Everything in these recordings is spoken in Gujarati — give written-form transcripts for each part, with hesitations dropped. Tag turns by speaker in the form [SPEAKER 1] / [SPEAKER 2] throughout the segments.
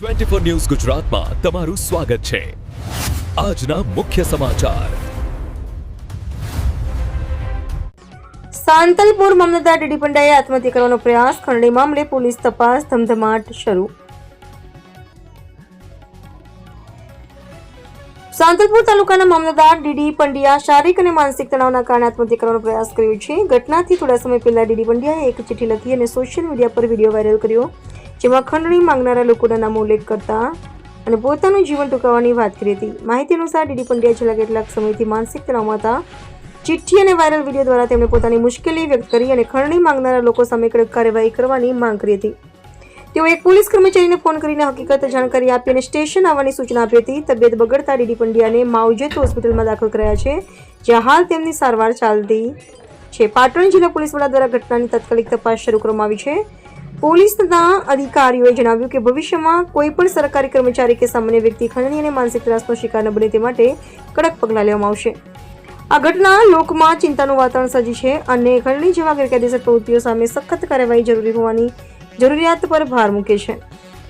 [SPEAKER 1] 24 ન્યૂઝ ગુજરાતમાં તમારું સ્વાગત છે। આજના મુખ્ય સમાચાર।
[SPEAKER 2] સાંતલપુર મામલતદાર ડીડી પંડ્યાએ આત્મહત્યા કરવાનો પ્રયાસ, ખંડણી મામલે પોલીસ તપાસ ધમધમાટ શરૂ। સાંતલપુર તાલુકાના મામલતદાર ડીડી પંડ્યા શારીરિક અને માનસિક તણાવના કારણે આત્મહત્યા કરવાનો પ્રયાસ કર્યો છે। ઘટનાથી થોડા સમય પહેલા ડીડી પંડ્યાએ એક ચિઠ્ઠી લખી અને સોશિયલ મીડિયા પર વિડીયો વાયરલ કર્યો, જેમાં ખંડણી માંગનારા લોકોના નામો ઉલ્લેખ કરતા અને પોતાનું જીવન ટૂંકાવવાની વાત કરી હતી। માહિતી અનુસાર ડીડી પંડ્યા છેલ્લા કેટલાક સમયથી માનસિક તણાવમાં હતા। ચિઠ્ઠી અને વાયરલ વિડીયો દ્વારા તેમણે પોતાની મુશ્કેલી વ્યક્ત કરી અને ખંડણી માંગનારા લોકો સામે કડક કાર્યવાહી કરવાની માંગ કરી હતી। તેઓ એક પોલીસ કર્મચારીને ફોન કરીને હકીકત જાણકારી આપી અને સ્ટેશન આવવાની સૂચના આપી હતી। તબિયત બગડતા ડીડી પંડ્યાને માવજત હોસ્પિટલમાં દાખલ કરાયા છે, જ્યાં હાલ તેમની સારવાર ચાલતી છે। પાટણ જિલ્લા પોલીસ વડા દ્વારા ઘટનાની તાત્કાલિક તપાસ શરૂ કરવામાં આવી છે। પોલીસના અધિકારીઓએ જણાવ્યું કે ભવિષ્યમાં કોઈ પણ સરકારી કર્મચારી કે સામાન્ય વ્યક્તિ ખંડણી અને માનસિક ત્રાસનો શિકાર ન બને તે માટે કડક પગલાં લેવામાં આવશે। આ ઘટના લોકમાં ચિંતાનું વાતાવરણ સર્જી છે અને ખંડણી જેવા ગેરકાયદેસર પ્રવૃત્તિઓ સામે સખત કાર્યવાહી જરૂરી હોવાની જરૂરિયાત પર ભાર મૂકે છે।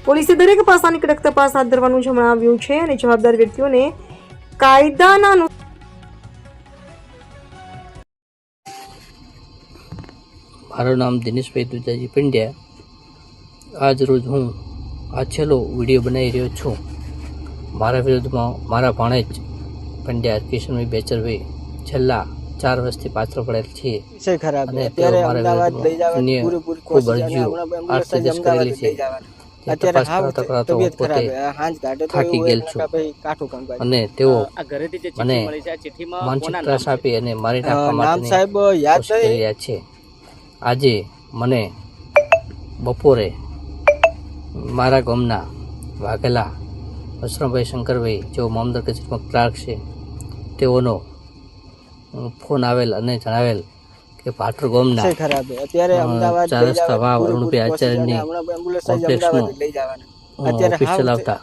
[SPEAKER 2] પોલીસે દરેક પાસાની કડક તપાસ હાથ ધરવાનું જણાવ્યું છે અને જવાબદાર વ્યક્તિઓને કાયદાના
[SPEAKER 3] મારું નામ દિનેશભાઈ દુજાજી પંડ્યા। આજ રોજ હું આ છેલ્લો વિડીયો બનાવી રહ્યો છું। મારા વિરુદ્ધમાં મારા ભાણેજ પંડ્યા કિશનભાઈ બેચરભાઈ છેલ્લા 4 વર્ષથી પાછળ પડેલ છે અને તેઓ મારા વિરુદ્ધમાં ખૂબ અરજીઓ આર્થિક કરેલી છે। તપાસ કરાતો પોતે થાકી ગયેલ છું અને તેઓ મને માનસિક ત્રાસ આપી અને મારી નાખવા માટે કોશિશ કરી રહ્યા છે। આજે મને બપોરે મારા ગામના વાઘેલા વસરામભાઈ શંકરભાઈ, જેઓ મામલતદાર કચેરીમાં ક્લાર્ક છે, તેઓનો ફોન આવેલ અને જણાવેલ કે પાટણ ગામના 4 રસ્તા વાવ અરુણભાઈ આચાર્યની કોમ્પ્લેક્સમાં ઓફિસ ચલાવતા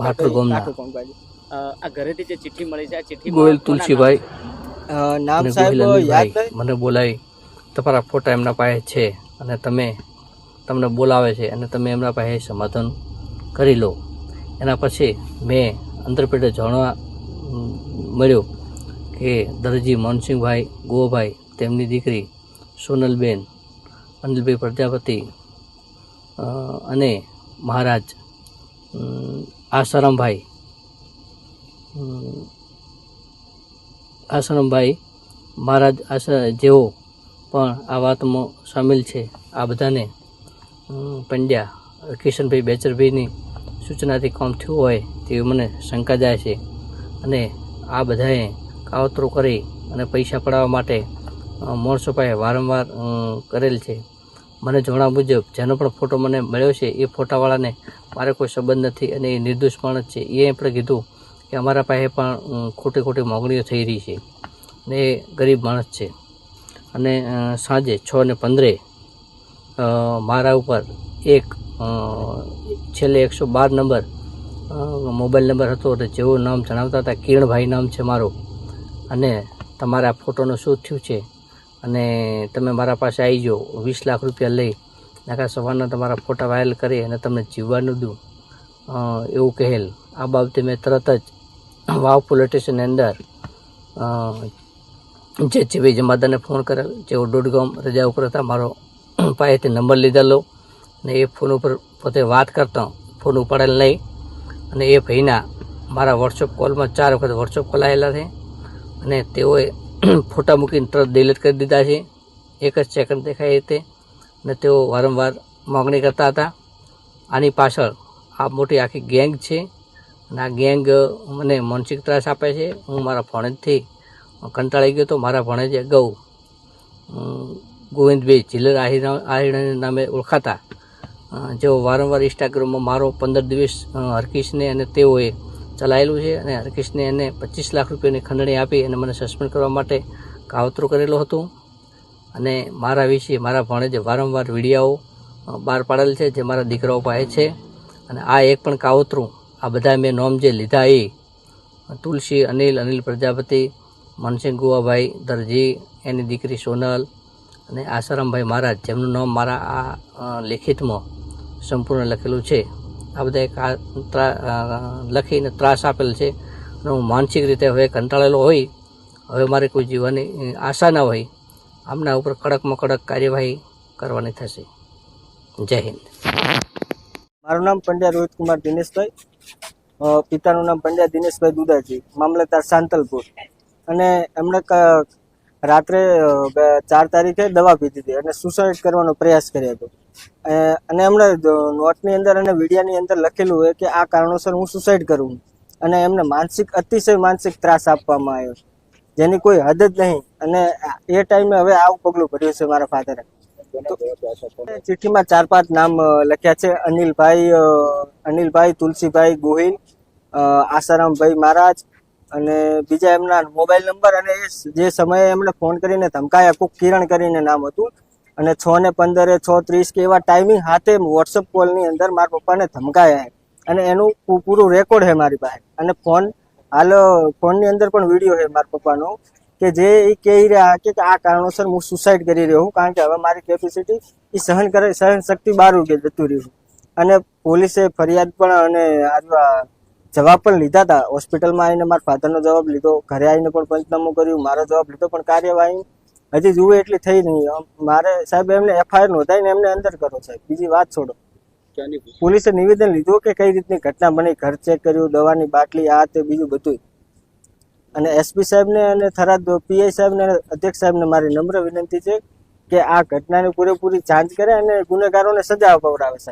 [SPEAKER 3] પાટણ ગામના ગોયલ તુલસીભાઈ નામ સાહેબ મને બોલાવી તમારા ફોટા એમના પાસે છે અને તમને બોલાવે છે અને તમે એમના પાસે સમાધાન કરી લો। એના પછી મેં અંતરપેટે જાણવા મળ્યું કે દરજી મોહનસિંહભાઈ ગોભાઈ, તેમની દીકરી સોનલબેન, અનિલભાઈ પ્રજાપતિ અને મહારાજ આસારામભાઈ મહારાજ જેઓ પણ આ વાતમાં સામેલ છે। આ બધાને પંડ્યા કિશનભાઈ બેચરભાઈની સૂચનાથી કામ થયું હોય તેવી મને શંકા જાય છે અને આ બધાએ કાવતરો કરી અને પૈસા પડાવવા માટે માણસો પાસે વારંવાર કરેલ છે। મને જણાવ્યા મુજબ જેનો પણ ફોટો મને મળ્યો છે એ ફોટાવાળાને મારે કોઈ સંબંધ નથી અને એ નિર્દોષ માણસ છે। એ પણ કીધું કે અમારા પાસે પણ ખોટી માંગણીઓ થઈ રહી છે ને એ ગરીબ માણસ છે। અને સાંજે 6:15 મારા ઉપર એક છેલ્લે 112 નંબર મોબાઈલ નંબર હતો અને જેવું નામ જણાવતા હતા કિરણભાઈ નામ છે મારું, અને તમારા ફોટોનું શું થયું છે અને તમે મારા પાસે આવી જાઓ, 20 લાખ રૂપિયા લઈ નાખા સવારના તમારા ફોટા વાયરલ કરી અને તમને જીવવાનું દઉં એવું કહેલ। આ બાબતે મેં તરત જ વાવ પોલીસ સ્ટેશનની અંદર જેચીભાઈ જમાદારને ફોન કરેલ, જેઓ દોડગામ રજા ઉપર હતા। મારો પાસેથી નંબર લીધેલો અને એ ફોન ઉપર પોતે વાત કરતા ફોન ઉપાડેલ નહીં અને એ ભાઈના મારા વોટ્સઅપ કોલમાં 4 વખત વોટ્સઅપ કોલ આવેલા છે અને તેઓએ ફોટા મૂકીને તરત ડિલીટ કરી દીધા છે। 1 જ સેકન્ડ દેખાય તે અને તેઓ વારંવાર માગણી કરતા હતા। આની પાછળ આ મોટી આખી ગેંગ છે અને આ ગેંગ મને માનસિક ત્રાસ આપે છે। હું મારા ભાણેજથી કંટાળી ગયો તો મારા ભાણેજે અગાઉ ગોવિંદભાઈ જીલર આહિરના નામે ઓળખાતા, જેઓ વારંવાર ઇન્સ્ટાગ્રામમાં મારો 15 દિવસ હરકિશને અને તેઓએ ચલાવેલું છે અને હરકિશને એને 25 લાખ રૂપિયાની ખંડણી આપી અને મને સસ્પેન્ડ કરવા માટે કાવતરો કરેલો હતો અને મારા વિશે મારા ભાણેજે વારંવાર વિડીયાઓ બહાર પાડેલ છે જે મારા દીકરાઓ પાસે છે। અને આ એક પણ કાવતરું આ બધા મેં નામ જે લીધા એ તુલસી, અનિલ પ્રજાપતિ, મનસિંહ ગુવાભાઈ દરજી, એની દીકરી સોનલ અને આસારામભાઈ મહારાજ, જેમનું નામ મારા આ લેખિતમાં સંપૂર્ણ લખેલું છે. આ બધા એક લખીને ત્રાસ આપેલ છે અને હું માનસિક રીતે હવે કંટાળેલો હોય, હવે મારે કોઈ જીવવાની આશા ના હોય, આમના ઉપર કડકમાં કડક કાર્યવાહી કરવાની થશે. જય હિન્દ.
[SPEAKER 4] મારું નામ પંડ્યા રોહિત કુમાર દિનેશભાઈ, પિતાનું નામ પંડ્યા દિનેશભાઈ દુદાજી, મામલતદાર સાંતલપુર. અને એમણે રાત્રે 4 તારીખે દવા પીધી હતી અને સુસાઇડ કરવાનો પ્રયાસ કર્યો હતો. અને એમણે નોટની અંદર અને વિડિયાની અંદર લખેલું હોય કે આ કારણોસર હું સુસાઇડ કરું. અને એમને અતિશય માનસિક ત્રાસ આપવામાં આવ્યો, જેની કોઈ હદ જ નહીં. અને એ ટાઈમે હવે આવું પગલું ભર્યું છે મારા ફાધરે. ચિઠ્ઠીમાં 4-5 નામ લખ્યા છે: અનિલભાઈ તુલસીભાઈ ગોહિલ, આસારામભાઈ મહારાજ, અને બીજા એમના મોબાઈલ નંબર. અને જે સમયે એમણે ફોન કરીને ધમકાયા, કોક કિરણ કરીને નામ હતું, અને 6:15, 6:30 કે એવા ટાઈમિંગ હાથે વોટ્સઅપ કોલની અંદર મારા પપ્પાને ધમકાયા. અને એનું પૂરું રેકોર્ડ છે મારી પાસે. અને ફોનની અંદર પણ વિડીયો છે મારા પપ્પાનો, કે જે એ કહી રહ્યા કે આ કારણોસર હું સુસાઇડ કરી રહ્યો છું, કારણ કે હવે મારી કેપેસિટી એ સહન શક્તિ બહાર જતું રહ્યું. અને પોલીસે ફરિયાદ પણ અને જવાબ પણ લીધા હતા. હોસ્પિટલમાં આવીને મારા ફાધરનો જવાબ લીધો, ઘરે આવીને પણ પંચનામું કર્યું, મારો જવાબ લીધો, પણ કાર્યવાહી હજી જુએ એટલી થઈ નહીં. મારે સાહેબ એમને FIR નોંધાઈને એમને અંદર કરો સાહેબ, બીજી વાત છોડો. પોલીસે નિવેદન લીધું કે કઈ રીતની ઘટના બની, ઘર ચેક કર્યું, દવાની બાટલી, આ તે બીજું બધું. અને SP સાહેબને અને થરાદ PI સાહેબને, અધ્યક્ષ સાહેબને મારી નમ્ર વિનંતી છે કે આ ઘટનાની પૂરેપૂરી જાંચ કરે અને ગુનેગારોને સજા અપાવડાવે સાહેબ.